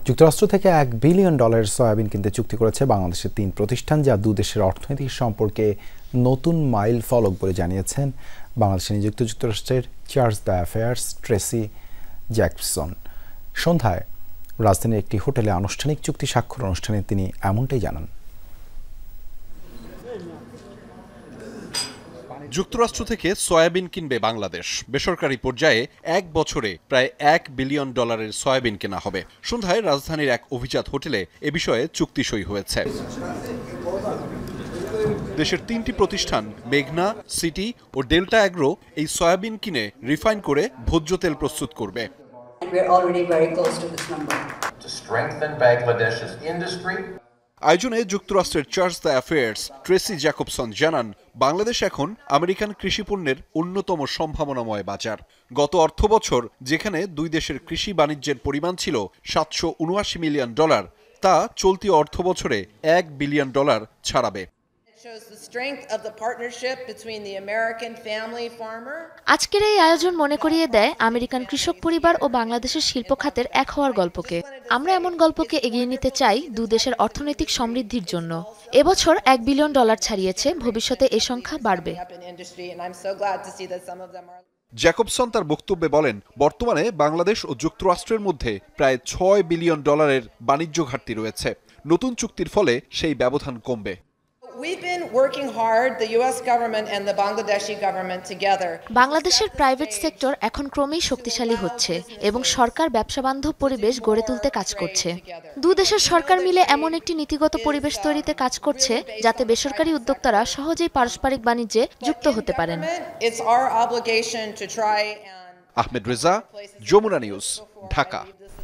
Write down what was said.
যুক্তরাষ্ট্র থেকে $1 billion soybean কিনতে চুক্তি করেছে বাংলাদেশের 3 প্রতিষ্ঠান, যা দুদেশের অর্থনৈতিক সম্পর্কে নতুন মাইল ফলক বলে জানিয়েছেন বাংলাদেশে নিযুক্ত যুক্তরাষ্ট্রের চার্জ d'Affaires ট্রেসি জ্যাকবসন। সন্ধ্যায় রাজধানীর একটি হোটেলে আনুষ্ঠানিক চুক্তি স্বাক্ষর অনুষ্ঠানে তিনি এমনটাই জানান। যুক্তরাষ্ট্র থেকে সয়াবিন কিনবে বাংলাদেশ। বেসরকারি পর্যায়ে 1 বছরে প্রায় $1 বিলিয়ন সয়াবিন কেনা হবে। সন্ধ্যায় রাজধানীর এক অভিজাত হোটেলে এ বিষয়ে চুক্তি সই হয়েছে। দেশের 3টি প্রতিষ্ঠান মেঘনা, সিটি ও ডেল্টা অ্যাগ্রো এই সয়াবিন কিনে রিফাইন করে ভোজ্য তেল প্রস্তুত করবে। আয়োজনে যুক্তরাষ্ট্রের চার্জ d'Affaires ট্রেসি জ্যাকবসন জানান, বাংলাদেশ এখন আমেরিকান কৃষিপণ্যের অন্যতম সম্ভাবনাময় বাজার। গত অর্থবছর যেখানে দুই দেশের কৃষি বাণিজ্যের পরিমাণ ছিল $779 মিলিয়ন, তা চলতি অর্থবছরে $1 বিলিয়ন ছাড়াবে। আজকের এই আয়োজন মনে করিয়ে দেয় আমেরিকান কৃষক পরিবার ও বাংলাদেশের শিল্প খাতের এক হওয়ার গল্পকে। আমরা এমন গল্পকে এগিয়ে নিতে চাই দু দেশের অর্থনৈতিক সমৃদ্ধির জন্য। এবছর $1 বিলিয়ন ছাড়িয়েছে, ভবিষ্যতে এ সংখ্যা বাড়বে। জ্যাকবসন তার বক্তব্যে বলেন, বর্তমানে বাংলাদেশ ও যুক্তরাষ্ট্রের মধ্যে প্রায় $6 বিলিয়ন বাণিজ্য ঘাটতি রয়েছে। নতুন চুক্তির ফলে সেই ব্যবধান কমবে। বাংলাদেশের প্রাইভেট সেক্টর এখন ক্রমেই শক্তিশালী হচ্ছে এবং সরকার ব্যবসাবান্ধব পরিবেশ গড়ে তুলতে কাজ করছে। দু দেশের সরকার মিলে এমন একটি নীতিগত পরিবেশ তৈরিতে কাজ করছে যাতে বেসরকারি উদ্যোক্তারা সহজেই পারস্পরিক বাণিজ্যে যুক্ত হতে পারেন। আহমেদ রেজা, যমুনা নিউজ, ঢাকা।